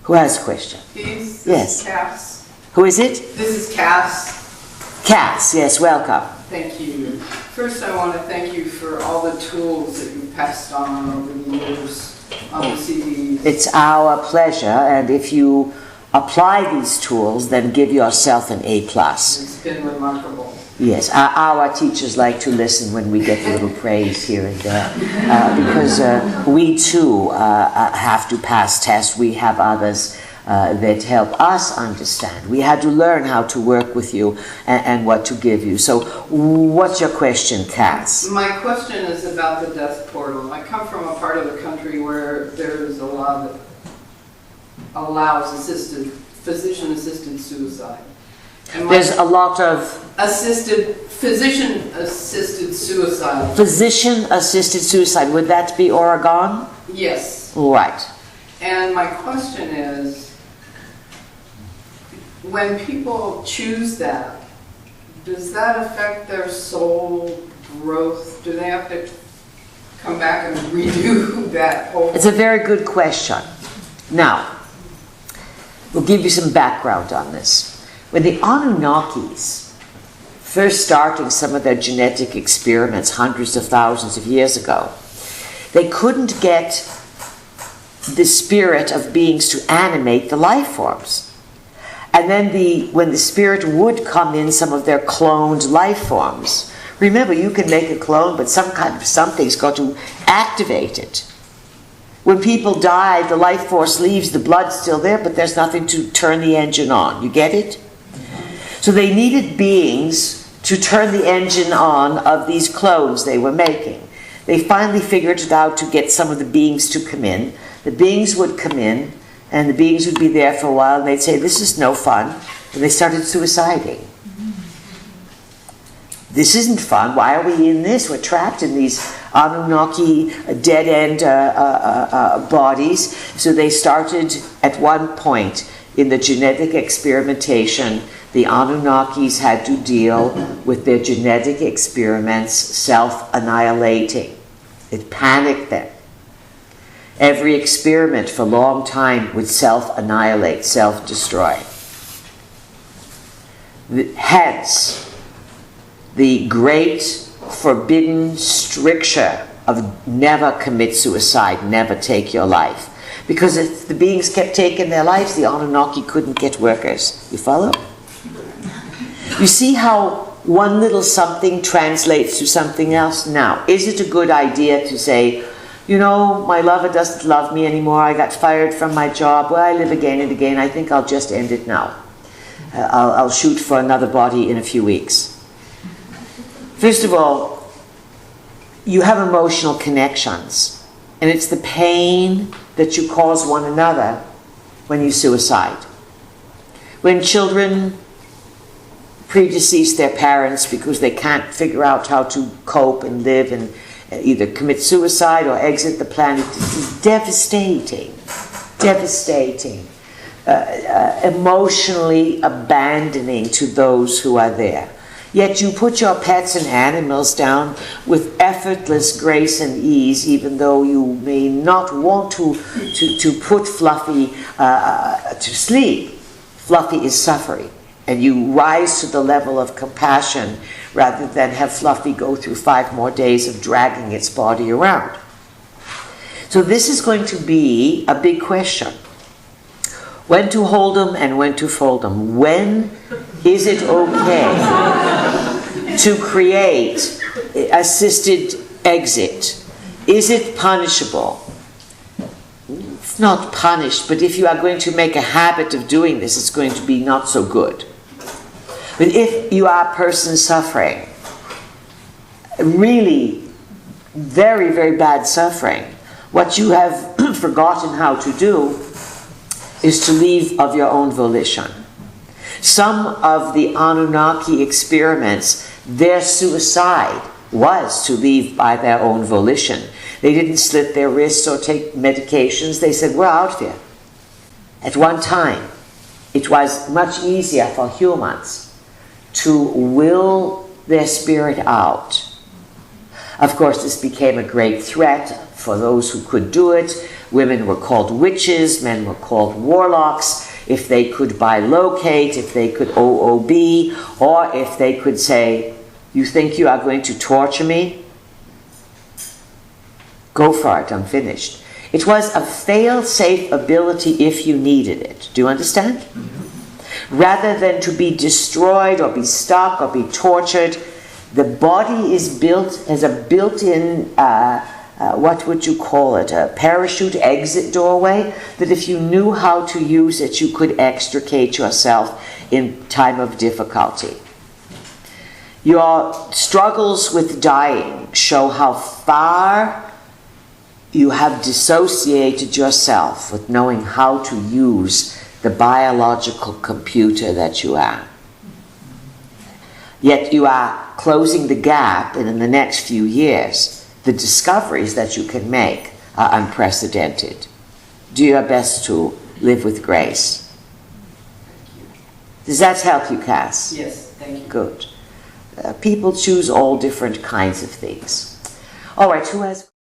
Who has a question? This Yes. is Cass. Who is it? This is Cass. Cass, yes, welcome. Thank you. First, I want to thank you for all the tools that you passed on over the years on the CDs. It's our pleasure, and if you apply these tools, then give yourself an A+. It's been remarkable. Yes, our teachers like to listen when we get a little praise here and there, because we too have to pass tests. We have others that help us understand. We had to learn how to work with you and what to give you. So what's your question, Cass? My question is about the death portal. I come from a part of the country where there's a law that allows physician-assisted suicide. There's a lot of physician-assisted suicide. Physician-assisted suicide. Would that be Oregon? Yes. Right. And my question is, when people choose that, does that affect their soul growth? Do they have to come back and redo that whole... It's a very good question. Now, we'll give you some background on this. When the Anunnakis first started some of their genetic experiments hundreds of thousands of years ago, they couldn't get the spirit of beings to animate the life forms. And then when the spirit would come in some of their cloned life forms, remember, you can make a clone, but something's got to activate it. When people die, the life force leaves, the blood's still there, but there's nothing to turn the engine on. You get it? So they needed beings to turn the engine on of these clones they were making. They finally figured it out to get some of the beings to come in. The beings would come in, and the beings would be there for a while, and they'd say, this is no fun. And they started suiciding. This isn't fun. Why are we in this? We're trapped in these Anunnaki dead-end bodies. So they started at one point in the genetic experimentation. The Anunnakis had to deal with their genetic experiments self-annihilating. It panicked them. Every experiment for a long time would self-annihilate, self-destroy. Hence, the great forbidden stricture of never commit suicide, never take your life. Because if the beings kept taking their lives, the Anunnaki couldn't get workers. You follow? You see how one little something translates to something else? Now, is it a good idea to say, you know, my lover doesn't love me anymore, I got fired from my job, well, I live again and again, I think I'll just end it now. I'll shoot for another body in a few weeks. First of all, you have emotional connections, and it's the pain that you cause one another when you suicide. When children predecease their parents because they can't figure out how to cope and live and either commit suicide or exit the planet, it's devastating, devastating, emotionally abandoning to those who are there. Yet you put your pets and animals down with effortless grace and ease, even though you may not want to put Fluffy to sleep. Fluffy is suffering, and you rise to the level of compassion rather than have Fluffy go through 5 more days of dragging its body around. So this is going to be a big question. When to hold them and when to fold them. When is it okay to create assisted exit? Is it punishable? It's not punished, but if you are going to make a habit of doing this, it's going to be not so good. But if you are a person suffering, really very, very bad suffering, what you have forgotten how to do is to leave of your own volition. Some of the Anunnaki experiments, their suicide was to leave by their own volition. They didn't slit their wrists or take medications. They said, we're out here. At one time, it was much easier for humans to will their spirit out. Of course, this became a great threat for those who could do it. women were called witches, men were called warlocks, if they could bilocate, if they could OOB, or if they could say, you think you are going to torture me? Go for it, I'm finished. It was a fail-safe ability if you needed it. Do you understand? Mm-hmm. Rather than to be destroyed or be stuck or be tortured, the body is built as a built-in, what would you call it, a parachute exit doorway, that if you knew how to use it, you could extricate yourself in time of difficulty. Your struggles with dying show how far you have dissociated yourself with knowing how to use the biological computer that you are. Yet you are closing the gap, and in the next few years, the discoveries that you can make are unprecedented. Do your best to live with grace. Does that help you, Cass? Yes, thank you. Good. People choose all different kinds of things. All right, who has...